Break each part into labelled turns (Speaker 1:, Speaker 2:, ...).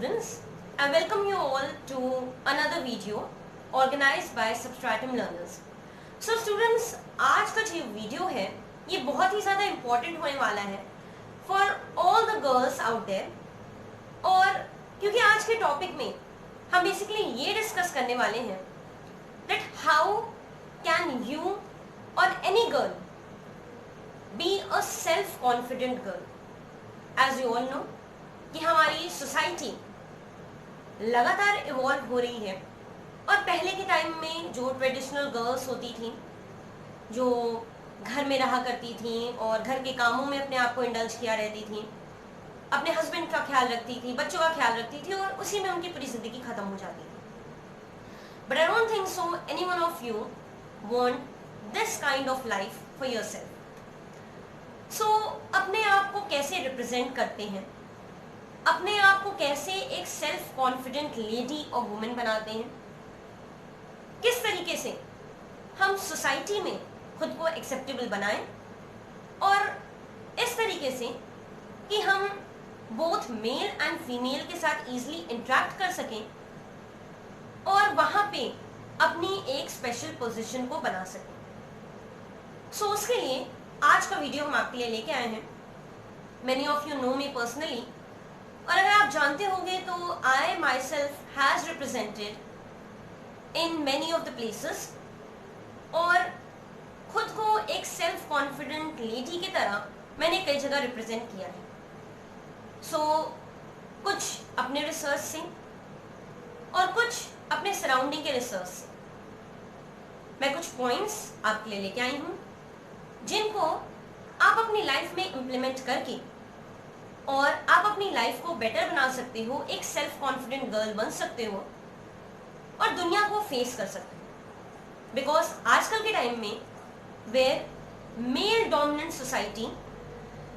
Speaker 1: students, I welcome you all to another video organized by Substratum Learners. So students, आज का जो video है ये बहुत ही ज़्यादा इम्पोर्टेंट होने वाला है for all the girls out there, और क्योंकि आज के टॉपिक में हम बेसिकली ये डिस्कस करने वाले हैं दैट हाउ कैन यू और any girl be a self confident girl. As you all know कि हमारी सोसाइटी लगातार इवॉल्व हो रही है, और पहले के टाइम में जो ट्रेडिशनल गर्ल्स होती थी, जो घर में रहा करती थी और घर के कामों में अपने आप को इंडल्ज किया रहती थी, अपने हस्बैंड का ख्याल रखती थी, बच्चों का ख्याल रखती थी, और उसी में उनकी पूरी जिंदगी खत्म हो जाती थी. But I don't think so any one of you want this kind of life for yourself. So अपने आप को कैसे रिप्रेजेंट करते हैं, अपने आप को कैसे एक सेल्फ कॉन्फिडेंट लेडी और वुमेन बनाते हैं, किस तरीके से हम सोसाइटी में खुद को एक्सेप्टेबल बनाएं, और इस तरीके से कि हम बोथ मेल एंड फीमेल के साथ इजीली इंटरेक्ट कर सकें और वहां पे अपनी एक स्पेशल पोजीशन को बना सकें. सो उसके लिए आज का वीडियो हम आपके लिए लेके आए हैं. Many of you know me personally, और अगर आप जानते होंगे तो I myself has represented in many of the places, और खुद को एक सेल्फ कॉन्फिडेंट लेडी की तरह मैंने कई जगह रिप्रेजेंट किया है. सो कुछ अपने रिसर्च से और कुछ अपने सराउंडिंग के रिसर्च से मैं कुछ पॉइंट्स आपके लिए लेके आई हूँ, जिनको आप अपनी लाइफ में इम्प्लीमेंट करके और आप अपनी लाइफ को बेटर बना सकते हो, एक सेल्फ कॉन्फिडेंट गर्ल बन सकते हो और दुनिया को फेस कर सकते हो. बिकॉज आजकल के टाइम में वेयर मेल डोमिनेंट सोसाइटी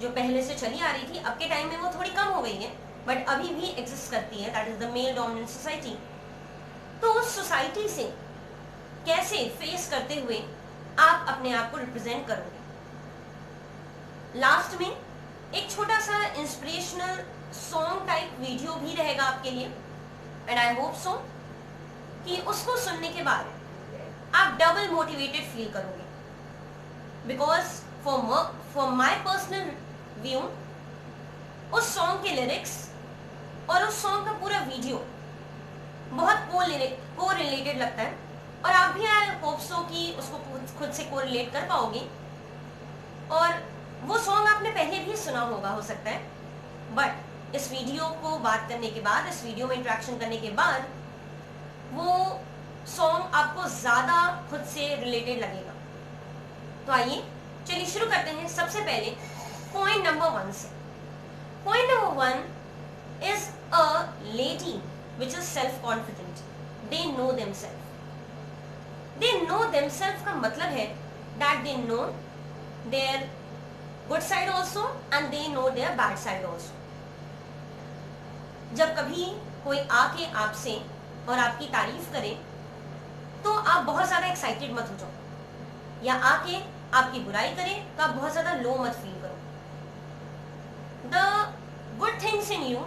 Speaker 1: जो पहले से चली आ रही थी, अब के टाइम में वो थोड़ी कम हो गई है, बट अभी भी एग्जिस्ट करती है, that is the male dominant society. तो उस सोसाइटी से कैसे फेस करते हुए आप अपने आप को रिप्रेजेंट करोगे. लास्ट में एक छोटा सा इंस्पिरेशनल सॉन्ग टाइप वीडियो भी रहेगा आपके लिए, एंड आई होप सो कि उसको सुनने के बाद आप डबल मोटिवेटेड फील करोगे. Because for my personal view उस सॉन्ग के लिरिक्स और उस सॉन्ग का पूरा वीडियो बहुत को रिलेटेड लगता है, और आप भी आई होप सो कि उसको खुद से को रिलेट कर पाओगे. और वो सॉन्ग आपने पहले भी सुना होगा हो सकता है, बट इस वीडियो को बात करने के बाद, इस वीडियो में इंटरेक्शन करने के बाद वो सॉन्ग आपको ज़्यादा खुद से रिलेटेड लगेगा. तो आइए चलिए शुरू करते हैं. सबसे पहले पॉइंट नंबर 1 से. Point number 1 is a lady which is self confident. They know themselves. They know themselves का मतलब है that they know their good side also and they know their bad side also. जब कभी कोई आके आपसे और आपकी तारीफ करे तो आप बहुत ज्यादा एक्साइटेड मत हो जाओ, या आके आपकी बुराई करे तो आप बहुत ज्यादा लो मत फील करो. The good things in you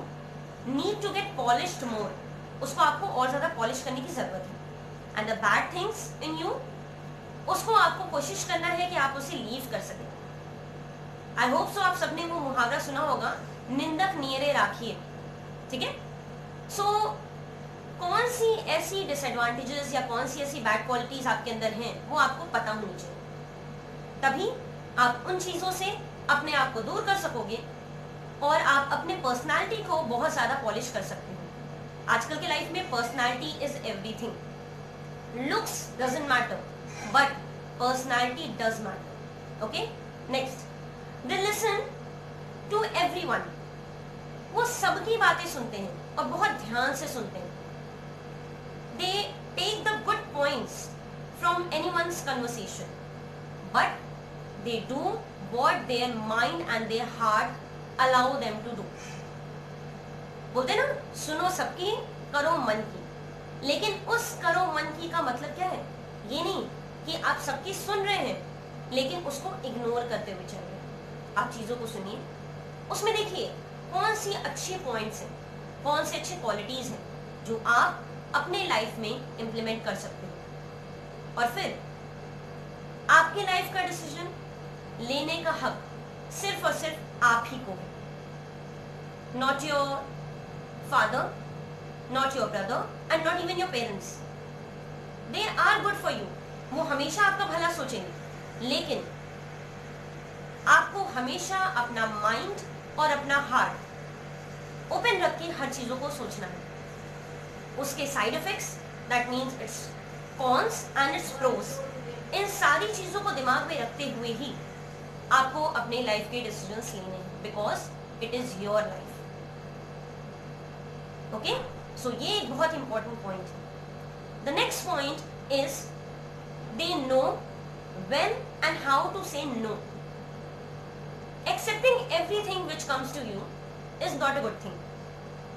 Speaker 1: need to get polished more. उसको आपको और ज्यादा पॉलिश करने की जरूरत है. And the bad things in you, उसको आपको कोशिश करना है कि आप उसे लीव कर सकें. आई होप सो आप सबने वो मुहावरा सुना होगा, निंदक नियरे राखिए. ठीक है. सो कौन सी ऐसी डिसएडवांटेजेस या कौन सी ऐसी बैड क्वालिटीज आपके अंदर हैं वो आपको पता होनी चाहिए, तभी आप उन चीजों से अपने आप को दूर कर सकोगे और आप अपने पर्सनालिटी को बहुत ज्यादा पॉलिश कर सकते हो. आजकल के लाइफ में personality is everything. Looks doesn't matter but personality does matter. Okay. Next, they listen to everyone. वो सबकी बातें सुनते हैं और बहुत ध्यान से सुनते हैं. They take the good points from anyone's conversation, but they do what their mind and their heart allow them to do. बोलते ना, सुनो सबकी करो मन की. लेकिन उस करो मन की का मतलब क्या है? ये नहीं कि आप सबकी सुन रहे हैं लेकिन उसको इग्नोर करते हुए चल रहे हैं. आप चीजों को सुनिए, उसमें देखिए कौन सी अच्छी पॉइंट्स हैं, कौन से अच्छे क्वालिटीज हैं जो आप अपने लाइफ में इम्प्लीमेंट कर सकते हो। और फिर आपके लाइफ का डिसीजन लेने का हक सिर्फ और सिर्फ आप ही को है, not your father, not your brother and not even your parents. They are good for you, वो हमेशा आपका भला सोचेंगे, लेकिन आपको हमेशा अपना माइंड और अपना हार्ट ओपन रख के हर चीजों को सोचना है। उसके side effects, that means its cons and its pros, इन सारी चीजों को दिमाग में रखते हुए ही आपको अपने लाइफ के डिसीजंस लेने हैं, because it is your life. Okay, so ये एक बहुत इंपॉर्टेंट पॉइंट है। The next point is they know when and how to say no. Accepting everything which comes to you is not a good thing.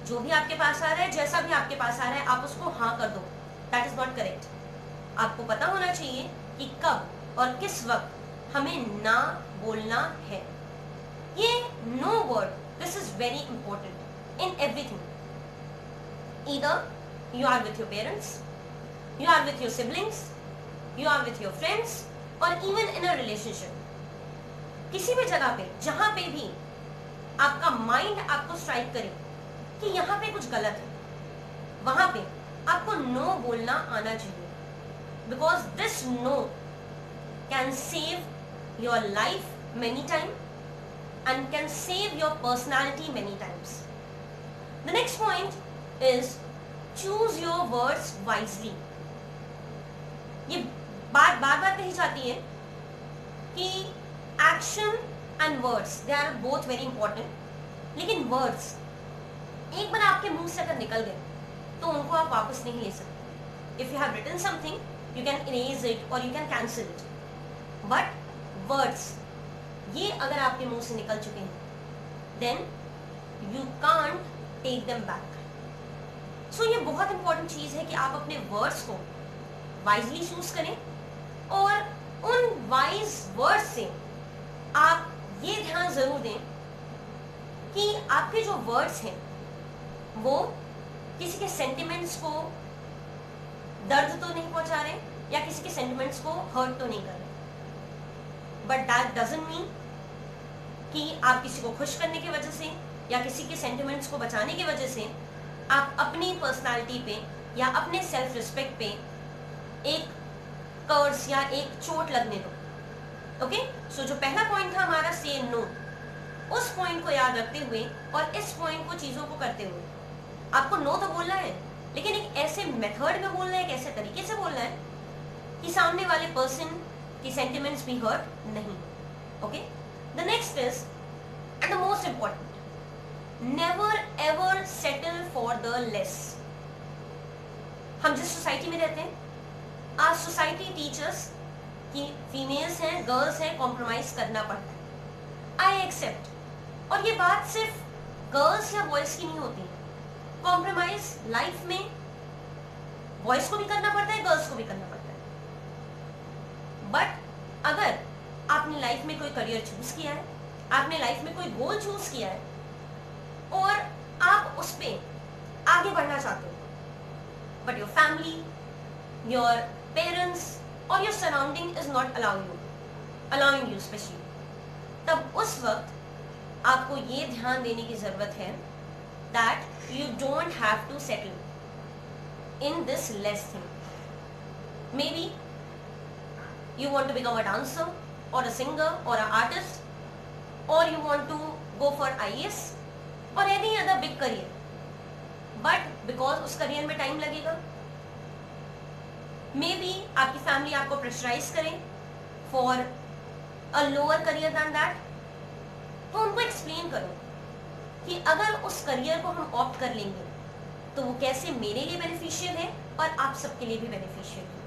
Speaker 1: जो भी आपके पास आ रहा है, जैसा भी आपके पास आ रहा है, आप उसको हाँ कर दो, that is not correct. आपको पता होना चाहिए कि कब और किस वक्त हमें ना बोलना है। ये no word, this is very important in everything. Either you are with your parents, you are with your siblings, you are with your friends, और इवन इन अ रिलेशनशिप, किसी भी जगह पे जहां पे भी आपका माइंड आपको स्ट्राइक करे कि यहाँ पे कुछ गलत है, वहां पे आपको नो बोलना आना चाहिए, because this no can save your life many time and can save your personality many times. The next point is choose your words wisely. ये बात बार बार कही जाती है कि action and words they are both very important, लेकिन words एक बार आपके मुंह से अगर निकल गए तो उनको आप वापस नहीं ले सकते। If you have written something you can erase it और you can cancel it, but words ये अगर आपके मुंह से निकल चुके हैं then you can't take them back. So ये बहुत इंपॉर्टेंट चीज है कि आप अपने वर्ड्स को वाइजली चूज करें, और उन वाइज वर्ड्स से आप ये ध्यान जरूर दें कि आपके जो वर्ड्स हैं वो किसी के सेंटिमेंट्स को दर्द तो नहीं पहुंचा रहे या किसी के सेंटिमेंट्स को हर्ट तो नहीं कर रहे, बट दैट डजंट मीन कि आप किसी को खुश करने की वजह से या किसी के सेंटिमेंट्स को बचाने की वजह से आप अपनी पर्सनालिटी पे या अपने सेल्फ रिस्पेक्ट पे एक कर्स या एक चोट लगने दो। ओके, सो जो पहला पॉइंट था हमारा से नो, उस पॉइंट को याद रखते हुए और इस पॉइंट को चीजों को करते हुए आपको नो तो बोलना है, लेकिन एक ऐसे मेथड में बोलना है, एक ऐसे तरीके से बोलना है कि सामने वाले पर्सन की सेंटिमेंट्स भी हर्ट नहीं। Okay, the next is and the most important, never ever settle for the less. हम जिस सोसाइटी में रहते हैं, आज सोसाइटी टीचर्स कि फीमेल्स हैं, गर्ल्स हैं, कॉम्प्रोमाइज करना पड़ता है। आई एक्सेप्ट, और ये बात सिर्फ गर्ल्स या बॉयज की नहीं होती, कॉम्प्रोमाइज लाइफ में बॉयज को भी करना पड़ता है, गर्ल्स को भी करना पड़ता है। बट अगर आपने लाइफ में कोई करियर चूज किया है, आपने लाइफ में कोई गोल चूज किया है और आप उस पर आगे बढ़ना चाहते हो, but your family, your parents और your surrounding is not allowing you specially, तब उस वक्त आपको ये ध्यान देने की जरूरत है that you don't have to settle in this less thing. Maybe you want to become a dancer or a singer or an artist, or you want to go for IAS or any other big career, but because उस career में time लगेगा, maybe आपकी family आपको pressurise करें for a lower career than that, तो उनको explain करो कि अगर उस करियर को हम ऑप्ट कर लेंगे तो वो कैसे मेरे लिए बेनिफिशियल है और आप सबके लिए भी बेनिफिशियल है,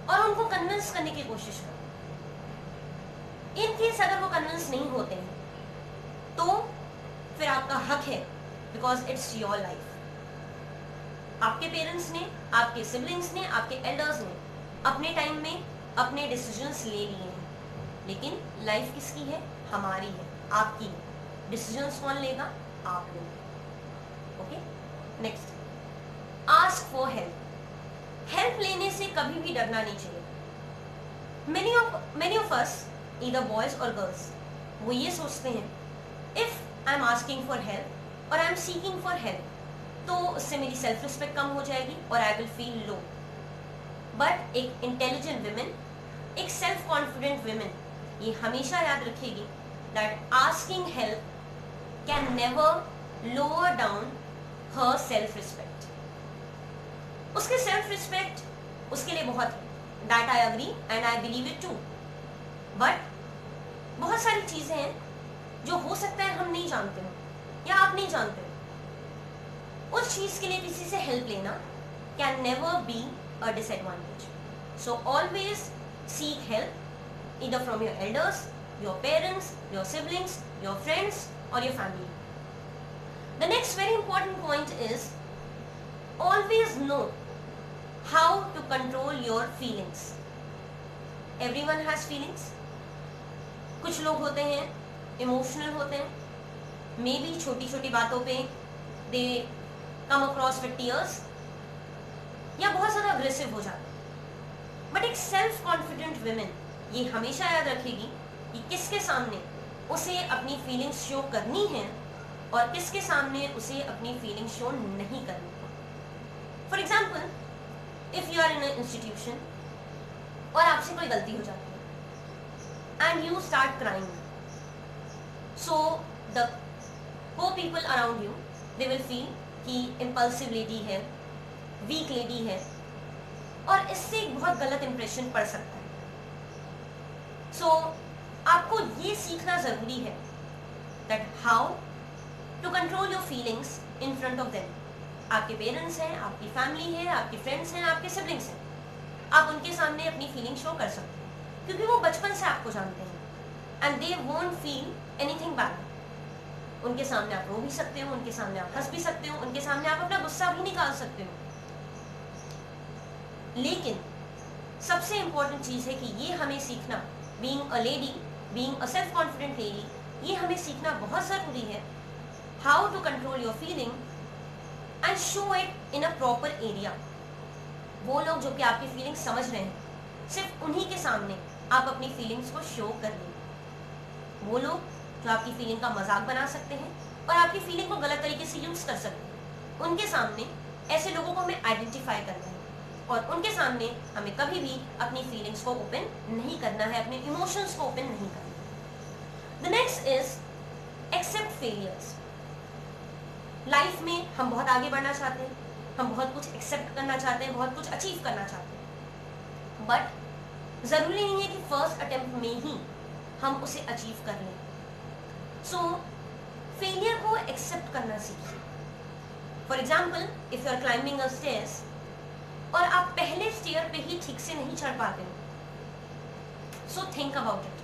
Speaker 1: और उनको कन्विंस करने की कोशिश करो। इन केस अगर वो कन्विंस नहीं होते हैं तो फिर आपका हक है, बिकॉज इट्स योर लाइफ। आपके पेरेंट्स ने, आपके सिबलिंग्स ने, आपके एल्डर्स ने अपने टाइम में अपने डिसीजंस ले लिए हैं, लेकिन लाइफ किसकी है? हमारी है, आपकी है। डिसीजंस कौन लेगा? आप लोग। Okay, next, ask for help. Help लेने से कभी भी डरना नहीं चाहिए। many of us, either boys or girls, वो ये सोचते हैं if I'm asking for help और I'm seeking for help तो उससे मेरी सेल्फ रिस्पेक्ट कम हो जाएगी और I will feel low। But एक इंटेलिजेंट विमेन, एक सेल्फ कॉन्फिडेंट विमेन ये हमेशा याद रखेगी that asking help can never lower down her self respect। उसके सेल्फ रिस्पेक्ट उसके लिए बहुत है, that I agree and I believe it too. But बहुत सारी चीजें हैं जो हो सकता है हम नहीं जानते हो या आप नहीं जानते हो, उस चीज के लिए किसी से हेल्प लेना can never be a disadvantage. So always seek help either from your elders, your parents, your siblings, your friends और your family. The next very important point is always know how to control your feelings। everyone has feelings। कुछ लोग होते हैं emotional होते हैं, may be छोटी छोटी बातों पे दे कम अक्रॉस विद टीयर्स या बहुत ज़्यादा अग्रेसिव हो जाते हैं। बट एक सेल्फ कॉन्फिडेंट विमेन ये हमेशा याद रखेगी कि किसके सामने उसे अपनी फीलिंग्स शो करनी है और किसके सामने उसे अपनी फीलिंग्स शो नहीं करनी। For example, if you are in an institution और आपसे कोई गलती हो जाती है and you start crying, so the को people around you they will feel कि इम्पल्सिव लेडी है, वीक लेडी है और इससे एक बहुत गलत इंप्रेशन पड़ सकता है। सो आपको ये सीखना जरूरी है that how to control your feelings in front of them. आपके पेरेंट्स हैं, आपकी फैमिली है, आपके फ्रेंड्स हैं, आपके सिबलिंग्स हैं, आप उनके सामने अपनी फीलिंग शो कर सकते हैं क्योंकि वो बचपन से आपको जानते हैं and they won't feel anything bad. उनके सामने आप रो भी सकते हो, उनके सामने आप हंस भी सकते हो, उनके सामने आप अपना गुस्सा भी निकाल सकते हो। लेकिन सबसे इंपॉर्टेंट चीज है कि ये हमें सीखना, being a lady, being a self confident lady, ये हमें सीखना बहुत जरूरी है how to control your feeling and show it in a proper area. वो लोग जो कि आपकी फीलिंग्स समझ रहे हैं, सिर्फ उन्हीं के सामने आप अपनी फीलिंग्स को शो कर लें। वो लोग जो आपकी फीलिंग का मजाक बना सकते हैं और आपकी फीलिंग को गलत तरीके से यूज कर सकते हैं, उनके सामने ऐसे लोगों को हमें आइडेंटिफाई करना है और उनके सामने हमें कभी भी अपनी फीलिंग्स को ओपन नहीं करना है, अपने इमोशंस को ओपन नहीं करना। The next is accept failures. Life में हम बहुत आगे बढ़ना चाहते हैं, हम बहुत कुछ एक्सेप्ट करना चाहते हैं, बहुत कुछ अचीव करना चाहते हैं, बट जरूरी नहीं है कि फर्स्ट अटेम्प्ट में ही हम उसे अचीव कर लें। सो फेलियर को एक्सेप्ट करना सीखिए। For example, if you are climbing a stairs और आप पहले स्टेयर पे ही ठीक से नहीं चढ़ पाते हो, so think about it,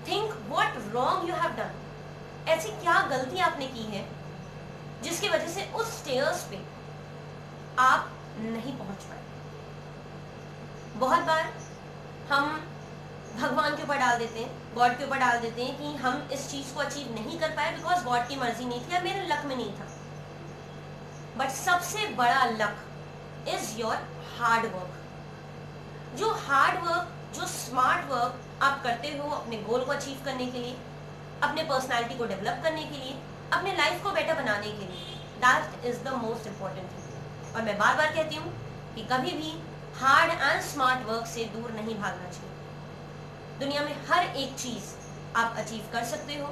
Speaker 1: think what wrong you have done. ऐसी क्या गलती आपने की है जिसकी वजह से उस स्टेयर्स पे आप नहीं पहुंच पाए। बहुत बार हम भगवान के ऊपर डाल देते हैं, गॉड के ऊपर डाल देते हैं कि हम इस चीज को अचीव नहीं कर पाए बिकॉज गॉड की मर्जी नहीं थी या मेरे लक में नहीं था। बट सबसे बड़ा luck is your hard work. जो हार्ड वर्क, जो स्मार्ट वर्क आप करते हो अपने गोल को अचीव करने के लिए, अपने पर्सनालिटी को डेवलप करने के लिए, अपने लाइफ को बेटर बनाने के लिए, that is the most important thing. और मैं बार बार कहती हूँ कि कभी भी हार्ड एंड स्मार्ट वर्क से दूर नहीं भागना चाहिए। दुनिया में हर एक चीज आप अचीव कर सकते हो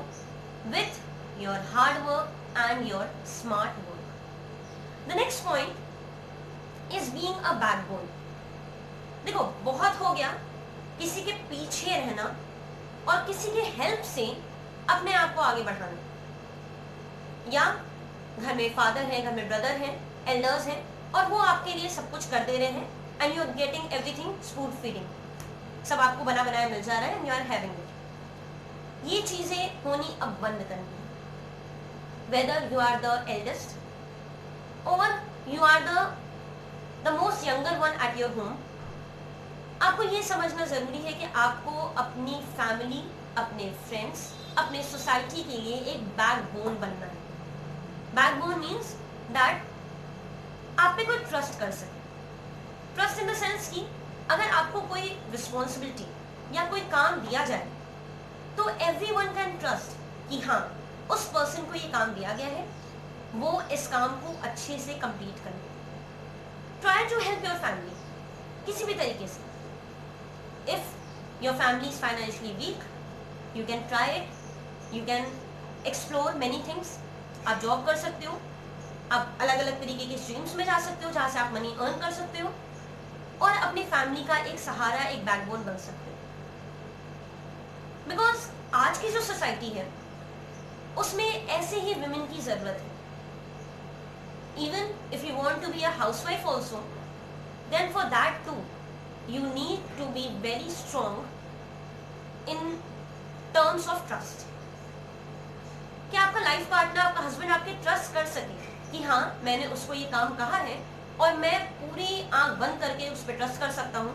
Speaker 1: with your hard work and your smart work. The next point is being a backbone. देखो, बहुत हो गया किसी के पीछे रहना और किसी के हेल्प से अपने आप को आगे बढ़ाना, या घर में फादर है, घर में ब्रदर है, एल्डर्स हैं और वो आपके लिए सब कुछ कर दे रहे हैं and you are getting everything spoon feeding, सब आपको बना बनाया मिल जा रहा है and you are having it. ये चीजें होनी अब बंद करनी है। Whether you are the eldest और you are the most younger one at your home, आपको ये समझना जरूरी है कि आपको अपनी फैमिली, अपने फ्रेंड्स, अपने सोसाइटी के लिए एक बैकबोन बनना है। बैकबोन मीन्स दैट आप पे कोई ट्रस्ट कर सके। ट्रस्ट इन द सेंस कि अगर आपको कोई रिस्पॉन्सिबिलिटी या कोई काम दिया जाए तो एवरीवन कैन ट्रस्ट कि हाँ, उस पर्सन को ये काम दिया गया है, वो इस काम को अच्छे से कंप्लीट करे। Try to help your family किसी भी तरीके से। If your family is financially weak, you can try it, you can explore many things. आप जॉब कर सकते हो, आप अलग अलग तरीके के स्ट्रीम्स में जा सकते हो जहाँ से आप मनी अर्न कर सकते हो और अपनी फैमिली का एक सहारा, एक बैकबोन बन सकते हो। बिकॉज आज की जो सोसाइटी है उसमें ऐसे ही विमेन की जरूरत है। Even if you want to be a housewife also, then for that too you need to be very strong in terms of trust. कि आपका लाइफ पार्टनर, आपका हस्बैंड आपके ट्रस्ट कर सके कि हाँ, मैंने उसको ये काम कहा है और मैं पूरी आंख बंद करके उस पर ट्रस्ट कर सकता हूँ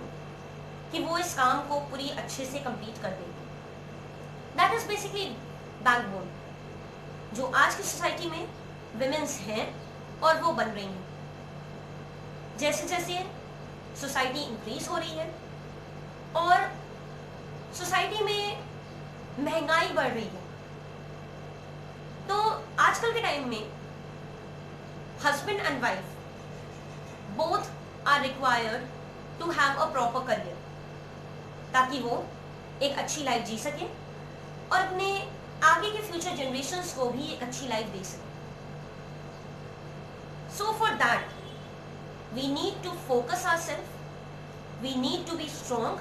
Speaker 1: कि वो इस काम को पूरी अच्छे से कंप्लीट कर देगी। दैट इज बेसिकली बैकबोन जो आज की सोसाइटी में विमेन्स हैं और वो बन रही हैं। जैसे जैसे सोसाइटी इंक्रीज हो रही है और सोसाइटी में महंगाई बढ़ रही है, तो आजकल के टाइम में husband and wife both are required to have a proper career ताकि वो एक अच्छी लाइफ जी सके और अपने आगे के फ्यूचर जनरेशंस को भी एक अच्छी लाइफ दे सके। So for that we need to focus ourselves, we need to be strong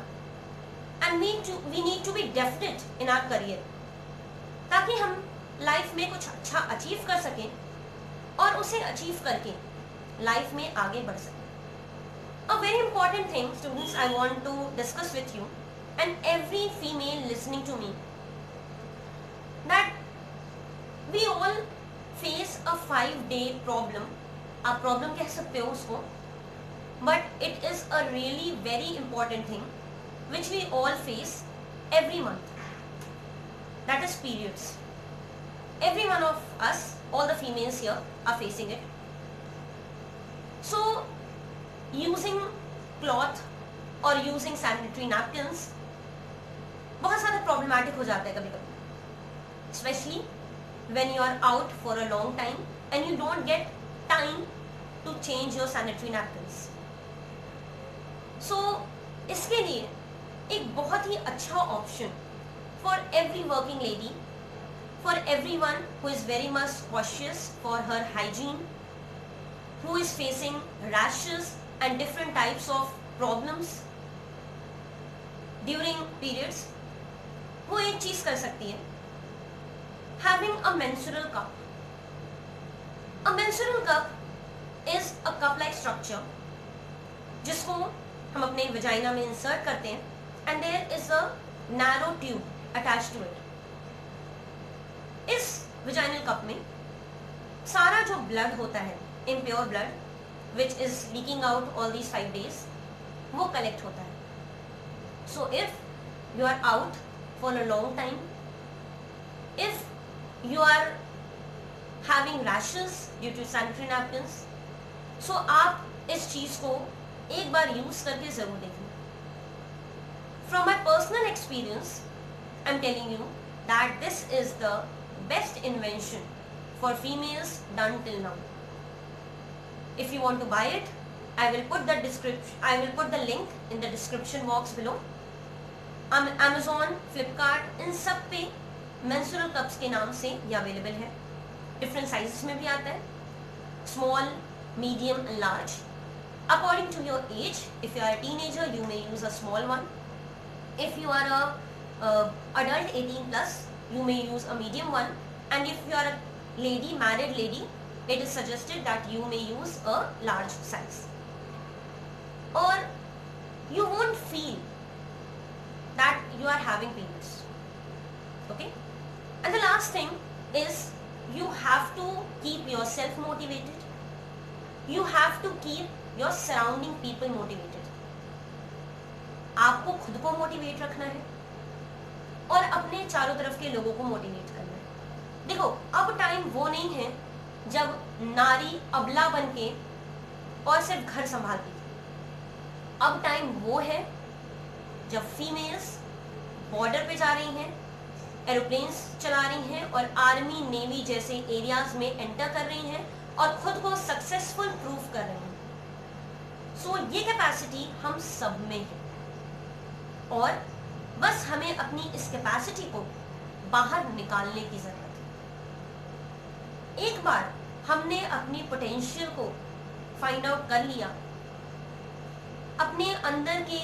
Speaker 1: and we need to be definite in our career ताकि हम लाइफ में कुछ अच्छा अचीव कर सकें और उसे अचीव करके लाइफ में आगे बढ़ सके। A very important thing, students, I want to discuss with you and every female listening to me, that we all face a 5-day problem. आप प्रॉब्लम कह सकते हो उसको, but it is a really very important thing which we all face every month. That is periods. Every one of us, all the females here are facing it. So using cloth or using sanitary napkins बहुत ज़्यादा problematic हो जाता है कभी कभी, specially when you are out for a long time and you don't get time to change your sanitary napkins. So इसके लिए एक बहुत ही अच्छा option for every working lady, for everyone who is very much cautious for her hygiene, who is facing rashes and different types of problems during periods, वो एक चीज कर सकती है, having a menstrual cup. A menstrual cup is a cup-like structure जिसको हम अपने vagina में इंसर्ट करते हैं and there is a narrow tube attached to it. इस वजाइनल कप में सारा जो ब्लड होता है, impure blood which is leaking out all these 5 days, वो कलेक्ट होता है. So if you are out for a long time, if you are having rashes due to sanitary napkins, so आप इस चीज को एक बार यूज करके जरूर देखें. From my personal experience, I'm telling you that this is the best invention for females done till now. If you want to buy it, I will put the link in the description box below. Amazon, Flipkart, इन सब पे menstrual cups के नाम से ये available है. Different sizes में भी आता है, small, medium and large. According to your age, if you are a teenager, you may use a small one. If you are a adult 18 plus, you may use a medium one. And if you are a lady, married lady, it is suggested that you may use a large size. Or you won't feel that you are having periods. Okay? And the last thing is you have to keep yourself motivated. You have to keep your surrounding people motivated. आपको खुद को motivate रखना है और अपने चारों तरफ के लोगों को मोटिवेट करना है. देखो, अब टाइम वो नहीं है जब नारी अबला बन के और सिर्फ घर संभालती थी। अब टाइम वो है जब फीमेल्स बॉर्डर पे जा रही हैं, एरोप्लेन्स चला रही हैं और आर्मी नेवी जैसे एरियाज में एंटर कर रही हैं और खुद को सक्सेसफुल प्रूव कर रही हैं। सो ये कैपेसिटी हम सब में है और बस हमें अपनी इस कैपेसिटी को बाहर निकालने की जरूरत है। एक बार हमने अपनी पोटेंशियल को फाइंड आउट कर लिया, अपने अंदर के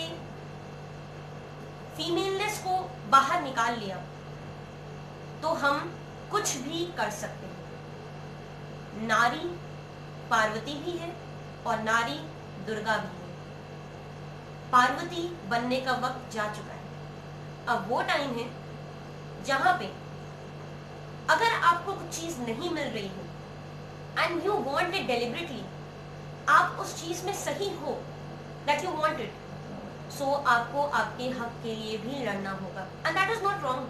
Speaker 1: फीमेलनेस को बाहर निकाल लिया, तो हम कुछ भी कर सकते हैं। नारी पार्वती भी है और नारी दुर्गा भी है। पार्वती बनने का वक्त जा चुका है। अब वो टाइम है जहां पे अगर आपको कुछ चीज नहीं मिल रही हो and you want it deliberately, आप उस चीज में सही हो, that you want it, so आपको आपके हक के लिए भी लड़ना होगा। And that is not wrong,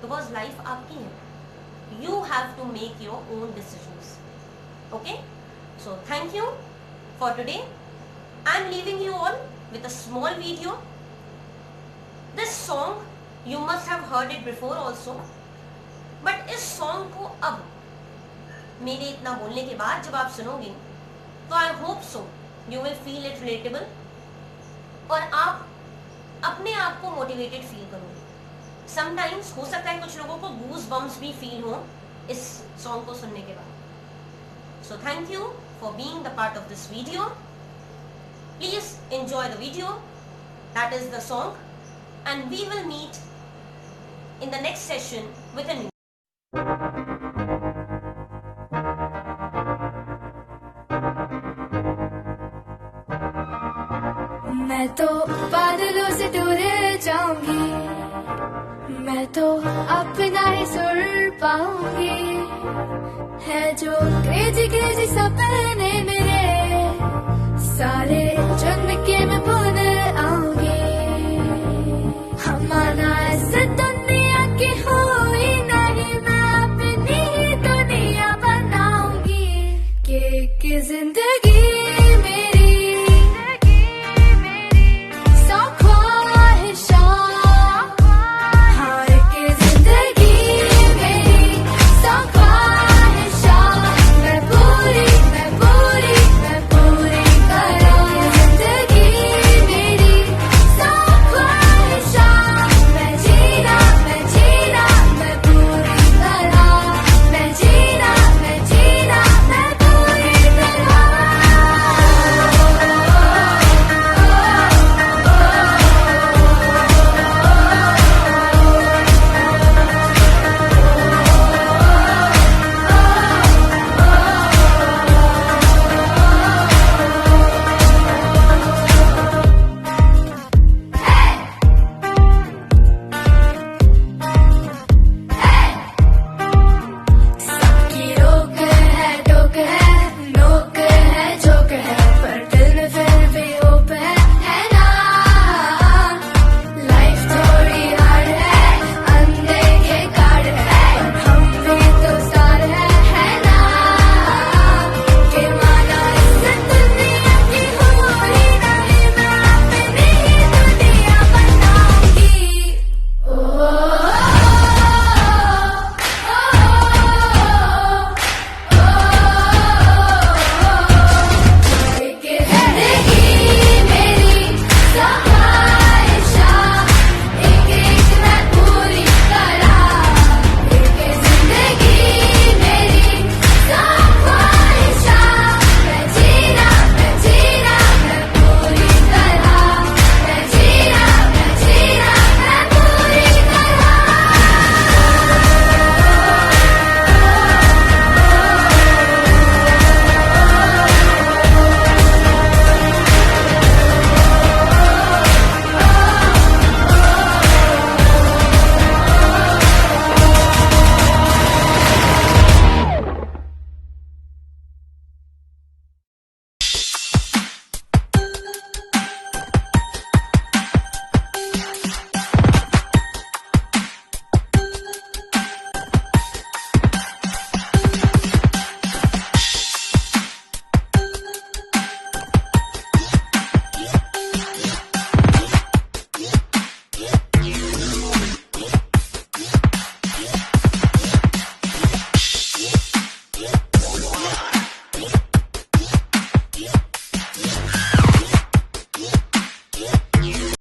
Speaker 1: because life आपकी है। You have to make your own decisions. Okay, so thank you for today. I am leaving you all with a small video. This song you must have heard it before also, but इस song को अब मेरे इतना बोलने के बाद जब आप सुनोगे तो I hope so you will feel it relatable और आप अपने आप को motivated feel करोगे। Sometimes हो सकता है कुछ लोगों को goosebumps भी feel हो इस song को सुनने के बाद। So thank you for being the part of this video. Please enjoy the video, that is the song, and we will meet in the next session with a new.
Speaker 2: मैं तो बादलों से दूर जाऊंगी, मैं तो अपना ही सुर पाऊंगी, है जो क्रेजी क्रेजी सपने में